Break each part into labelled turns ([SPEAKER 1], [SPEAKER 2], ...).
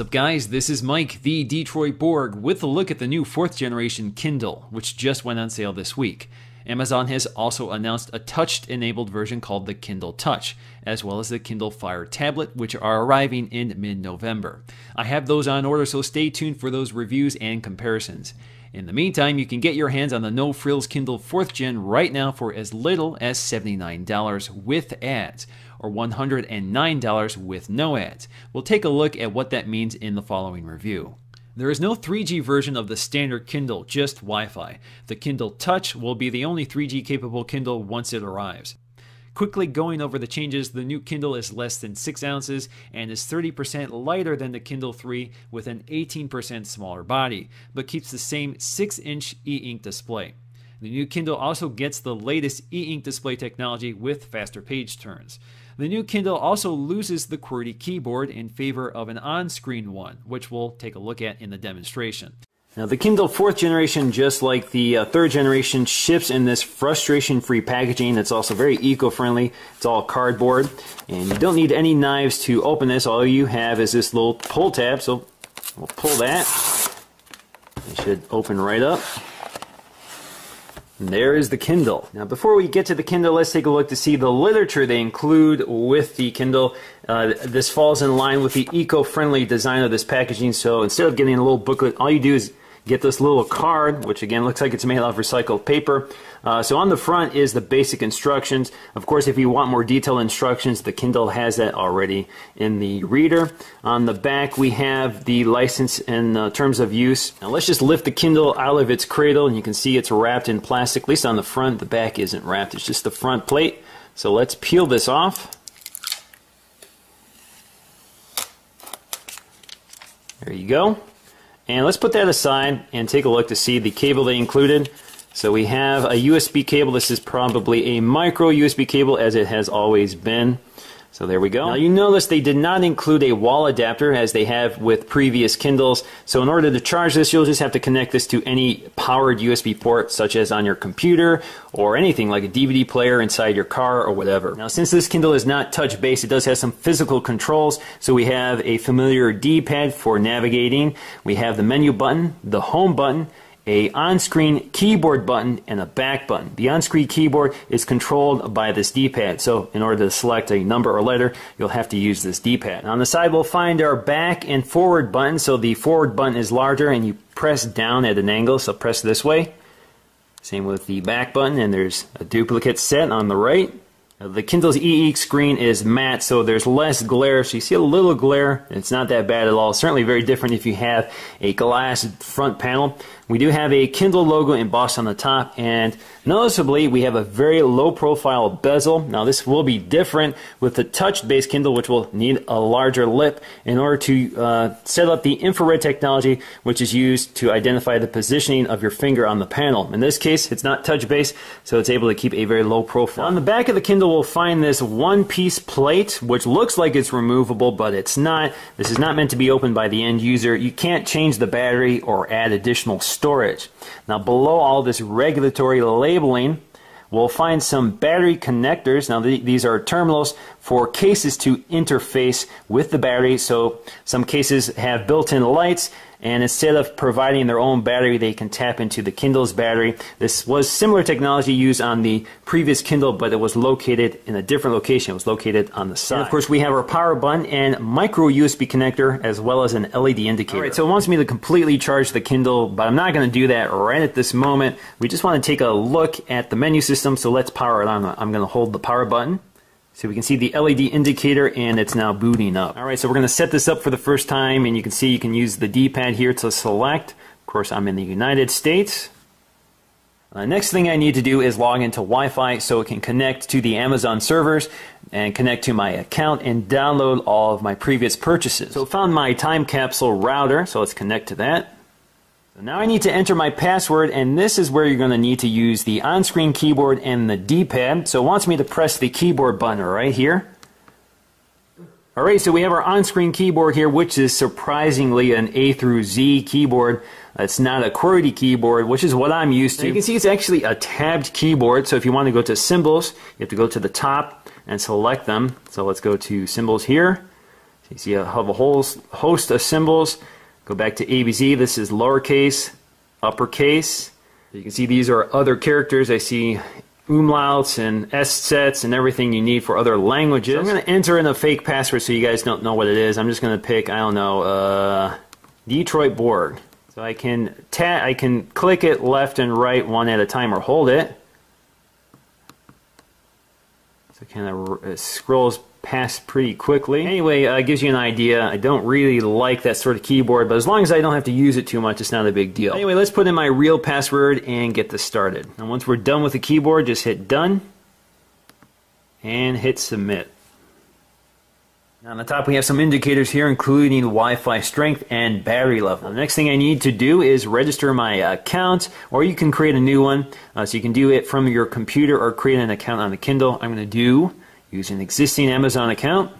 [SPEAKER 1] What's up guys, this is Mike, the Detroit Borg, with a look at the new 4th generation Kindle, which just went on sale this week. Amazon has also announced a touch-enabled version called the Kindle Touch, as well as the Kindle Fire tablet, which are arriving in mid-November. I have those on order, so stay tuned for those reviews and comparisons. In the meantime, you can get your hands on the No Frills Kindle 4th Gen right now for as little as $79 with ads, or $109 with no ads. We'll take a look at what that means in the following review. There is no 3G version of the standard Kindle, just Wi-Fi. The Kindle Touch will be the only 3G capable Kindle once it arrives. Quickly going over the changes, the new Kindle is less than 6 ounces and is 30% lighter than the Kindle 3 with an 18% smaller body, but keeps the same 6-inch e-ink display. The new Kindle also gets the latest e-ink display technology with faster page turns. The new Kindle also loses the QWERTY keyboard in favor of an on-screen one, which we'll take a look at in the demonstration. Now the Kindle 4th generation, just like the 3rd generation, ships in this frustration-free packaging. It's also very eco-friendly. It's all cardboard, and you don't need any knives to open this. All you have is this little pull tab, so we'll pull that. It should open right up. And there is the Kindle. Now before we get to the Kindle, let's take a look to see the literature they include with the Kindle. This falls in line with the eco-friendly design of this packaging, so instead of getting a little booklet, all you do is get this little card, which again looks like it's made out of recycled paper. So on the front is the basic instructions. Of course, if you want more detailed instructions, the Kindle has that already in the reader. On the back, we have the license and terms of use. Now let's just lift the Kindle out of its cradle, and you can see it's wrapped in plastic, at least on the front. The back isn't wrapped, it's just the front plate. So let's peel this off. There you go. And let's put that aside and take a look to see the cable they included. So we have a USB cable. This is probably a micro USB cable, as it has always been. So there we go. Now you notice they did not include a wall adapter as they have with previous Kindles. So in order to charge this, you'll just have to connect this to any powered USB port, such as on your computer or anything like a DVD player inside your car or whatever. Now since this Kindle is not touch-based, it does have some physical controls. So we have a familiar D-pad for navigating. We have the menu button, the home button, a on-screen keyboard button, and a back button. The on-screen keyboard is controlled by this D-pad, so in order to select a number or letter, you'll have to use this D-pad. On the side, we'll find our back and forward button. So the forward button is larger, and you press down at an angle, so press this way. Same with the back button, and there's a duplicate set on the right. The Kindle's e-ink screen is matte, so there's less glare, so you see a little glare. It's not that bad at all. Certainly very different if you have a glass front panel. We do have a Kindle logo embossed on the top, and noticeably we have a very low profile bezel. Now this will be different with the touch-based Kindle, which will need a larger lip in order to set up the infrared technology, which is used to identify the positioning of your finger on the panel. In this case, it's not touch-based, so it's able to keep a very low profile. On the back of the Kindle, we'll find this one-piece plate, which looks like it's removable, but it's not. This is not meant to be opened by the end user. You can't change the battery or add additional storage. Now below all this regulatory labeling, we'll find some battery connectors. Now these are terminals for cases to interface with the battery. So some cases have built-in lights, and instead of providing their own battery, they can tap into the Kindle's battery. This was similar technology used on the previous Kindle, but it was located in a different location. It was located on the side. And of course, we have our power button and micro USB connector, as well as an LED indicator. All right, so it wants me to completely charge the Kindle, but I'm not going to do that right at this moment. We just want to take a look at the menu system, so let's power it on. I'm going to hold the power button. So we can see the LED indicator, and it's now booting up. Alright, so we're going to set this up for the first time, and you can see you can use the D-pad here to select. Of course, I'm in the United States. Next thing I need to do is log into Wi-Fi so it can connect to the Amazon servers and connect to my account and download all of my previous purchases. So I found my time capsule router, so let's connect to that. So now I need to enter my password, and this is where you're going to need to use the on-screen keyboard and the D-pad. So it wants me to press the keyboard button right here. Alright, so we have our on-screen keyboard here, which is surprisingly an A through Z keyboard. It's not a QWERTY keyboard, which is what I'm used to. Now you can see it's actually a tabbed keyboard, so if you want to go to symbols, you have to go to the top and select them. So let's go to symbols here. You see I have a whole host of symbols. Go back to ABC. This is lowercase, uppercase. You can see these are other characters. I see umlauts and S-sets and everything you need for other languages. So I'm going to enter in a fake password so you guys don't know what it is. I'm just going to pick, I don't know, Detroit Borg. So I can click it left and right one at a time or hold it. So it kind of scrolls past pretty quickly. Anyway, it gives you an idea. I don't really like that sort of keyboard, but as long as I don't have to use it too much, it's not a big deal. Anyway, let's put in my real password and get this started. And once we're done with the keyboard, just hit done and hit submit. Now on the top we have some indicators here, including Wi-Fi strength and battery level. Now, the next thing I need to do is register my account, or you can create a new one. So you can do it from your computer or create an account on the Kindle. I'm going to use an existing Amazon account.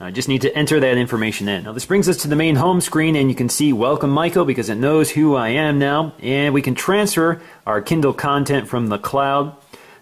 [SPEAKER 1] I just need to enter that information in. Now this brings us to the main home screen, and you can see Welcome Michael because it knows who I am now. And we can transfer our Kindle content from the cloud.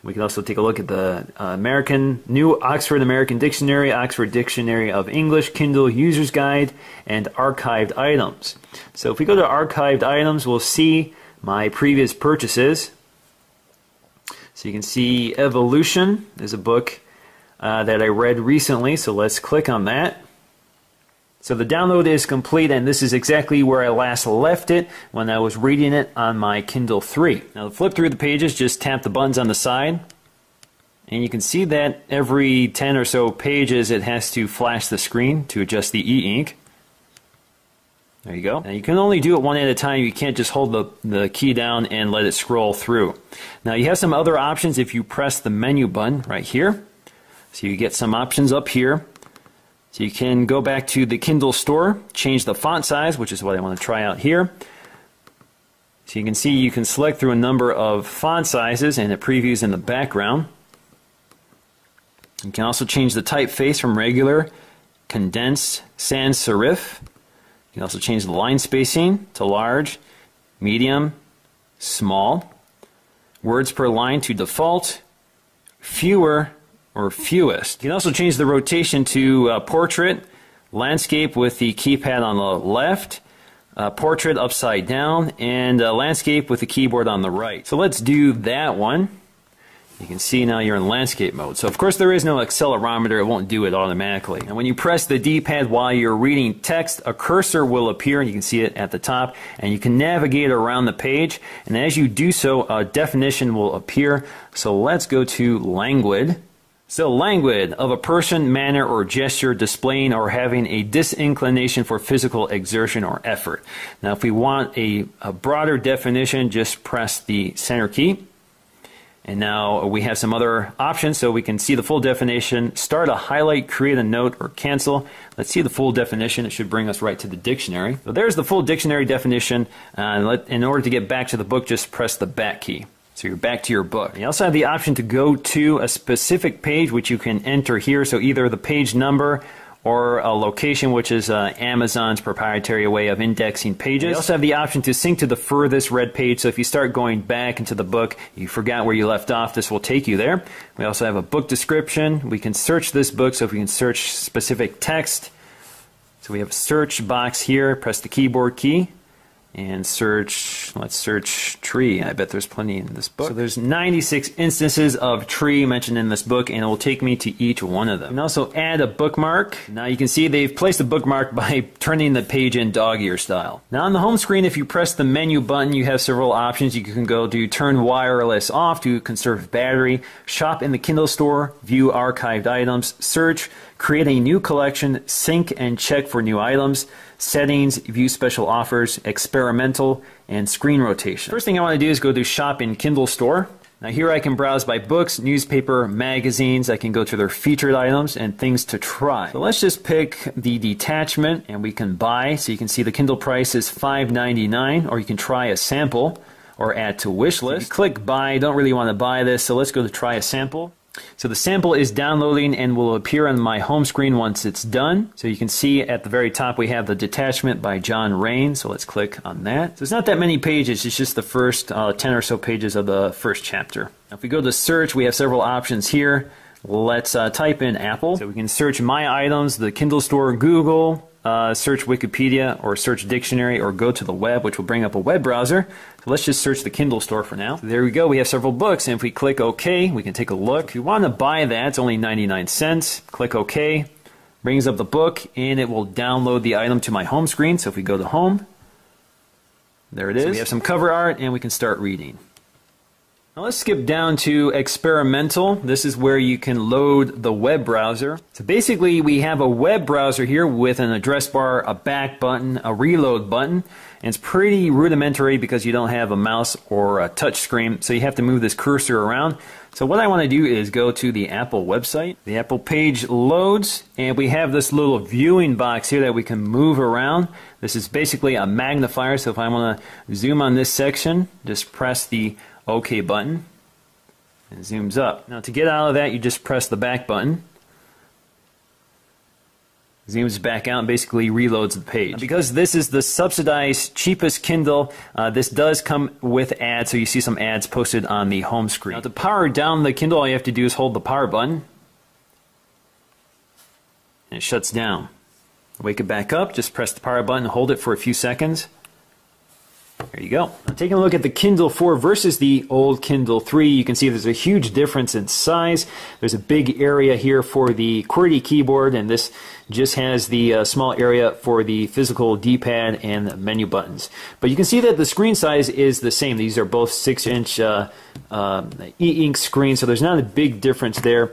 [SPEAKER 1] We can also take a look at the new Oxford American Dictionary, Oxford Dictionary of English, Kindle User's Guide, and Archived Items. So if we go to Archived Items, we'll see my previous purchases. So you can see Evolution is a book that I read recently, so let's click on that. So the download is complete, and this is exactly where I last left it when I was reading it on my Kindle 3. Now to flip through the pages, just tap the buttons on the side, and you can see that every 10 or so pages it has to flash the screen to adjust the e-ink. There you go. Now you can only do it one at a time. You can't just hold the key down and let it scroll through. Now you have some other options if you press the menu button right here. So you get some options up here. So you can go back to the Kindle store, change the font size, which is what I want to try out here. So you can see you can select through a number of font sizes, and it previews in the background. You can also change the typeface from regular, condensed, sans serif. You can also change the line spacing to large, medium, small. Words per line to default, fewer, or fewest. You can also change the rotation to portrait, landscape with the keypad on the left, portrait upside down, and landscape with the keyboard on the right. So let's do that one. You can see now you're in landscape mode. So of course there is no accelerometer, it won't do it automatically. And when you press the D-pad while you're reading text, a cursor will appear, and you can see it at the top, and you can navigate around the page, and as you do so, a definition will appear. So let's go to languid. So languid, of a person, manner, or gesture displaying or having a disinclination for physical exertion or effort. Now if we want a broader definition, just press the center key. And now we have some other options so we can see the full definition, start a highlight, create a note, or cancel. Let's see the full definition. It should bring us right to the dictionary. So there's the full dictionary definition. In order to get back to the book, just press the back key. So you're back to your book. You also have the option to go to a specific page, which you can enter here. So either the page number or a location, which is Amazon's proprietary way of indexing pages. You also have the option to sync to the furthest read page. So if you start going back into the book, you forgot where you left off, this will take you there. We also have a book description. We can search this book, so if we can search specific text. So we have a search box here. Press the keyboard key and search, let's search tree. I bet there's plenty in this book. So there's 96 instances of tree mentioned in this book, and it will take me to each one of them. And also add a bookmark. Now you can see they've placed a bookmark by turning the page in dog-ear style. Now on the home screen, if you press the menu button, you have several options. You can go to turn wireless off to conserve battery, shop in the Kindle store, view archived items, search, create a new collection, sync and check for new items, settings, view special offers, experimental, and screen rotation. First thing I want to do is go to shop in Kindle store. Now here I can browse by books, newspaper, magazines. I can go to their featured items and things to try. So let's just pick the detachment and we can buy. So you can see the Kindle price is $5.99, or you can try a sample or add to wish list. So click buy, don't really want to buy this, so let's go to try a sample. So the sample is downloading and will appear on my home screen once it's done. So you can see at the very top we have the detachment by John Rain. So let's click on that. So it's not that many pages, it's just the first 10 or so pages of the first chapter. Now if we go to search, we have several options here. Let's type in Apple. So we can search My Items, the Kindle Store, Google, search Wikipedia, or search Dictionary, or go to the web, which will bring up a web browser. So let's just search the Kindle Store for now. So there we go. We have several books, and if we click OK, we can take a look. If you want to buy that, it's only 99 cents. Click OK. Brings up the book, and it will download the item to my home screen. So if we go to Home, there it is. So we have some cover art, and we can start reading. Now let's skip down to Experimental. This is where you can load the web browser. So basically we have a web browser here with an address bar, a back button, a reload button. And it's pretty rudimentary because you don't have a mouse or a touch screen, so you have to move this cursor around. So what I want to do is go to the Apple website. The Apple page loads, and we have this little viewing box here that we can move around. This is basically a magnifier, so if I want to zoom on this section, just press the OK button, and it zooms up. Now to get out of that, you just press the back button. Zooms back out and basically reloads the page. Now, because this is the subsidized cheapest Kindle, this does come with ads, so you see some ads posted on the home screen. Now to power down the Kindle, all you have to do is hold the power button, and it shuts down. Wake it back up, just press the power button, hold it for a few seconds. There you go. Now, taking a look at the Kindle 4 versus the old Kindle 3, you can see there's a huge difference in size. There's a big area here for the QWERTY keyboard, and this just has the small area for the physical D-pad and the menu buttons. But you can see that the screen size is the same. These are both 6-inch e-ink screens, so there's not a big difference there.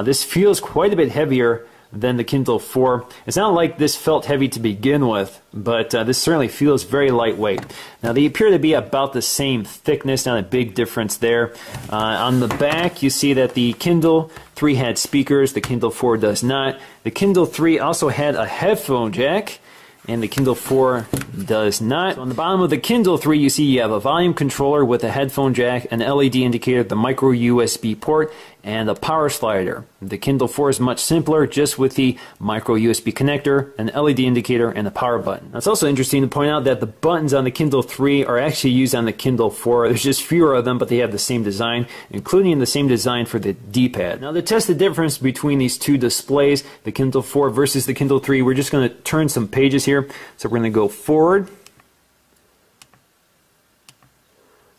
[SPEAKER 1] This feels quite a bit heavier than the Kindle 4. It's not like this felt heavy to begin with, but this certainly feels very lightweight. Now they appear to be about the same thickness, not a big difference there. On the back you see that the Kindle 3 had speakers, the Kindle 4 does not. The Kindle 3 also had a headphone jack, and the Kindle 4 does not. So on the bottom of the Kindle 3 you see you have a volume controller with a headphone jack, an LED indicator, the micro USB port, and a power slider. The Kindle 4 is much simpler, just with the micro USB connector, an LED indicator, and a power button. Now, it's also interesting to point out that the buttons on the Kindle 3 are actually used on the Kindle 4. There's just fewer of them, but they have the same design, including the same design for the D-pad. Now to test the difference between these two displays, the Kindle 4 versus the Kindle 3, we're just going to turn some pages here. So we're going to go forward.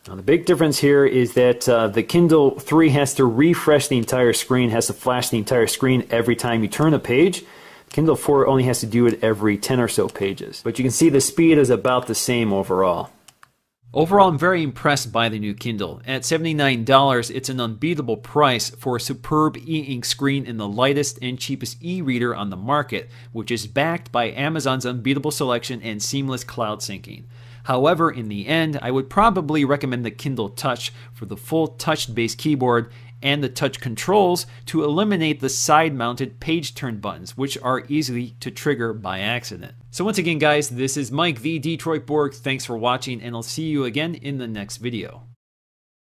[SPEAKER 1] Now the big difference here is that the Kindle 3 has to refresh the entire screen, has to flash the entire screen every time you turn a page. Kindle 4 only has to do it every 10 or so pages. But you can see the speed is about the same overall. Overall, I'm very impressed by the new Kindle. At $79, it's an unbeatable price for a superb e-ink screen in the lightest and cheapest e-reader on the market, which is backed by Amazon's unbeatable selection and seamless cloud syncing. However, in the end, I would probably recommend the Kindle Touch for the full touch-based keyboard and the touch controls to eliminate the side-mounted page turn buttons, which are easy to trigger by accident. So once again guys, this is Mike the Detroit Borg. Thanks for watching, and I'll see you again in the next video.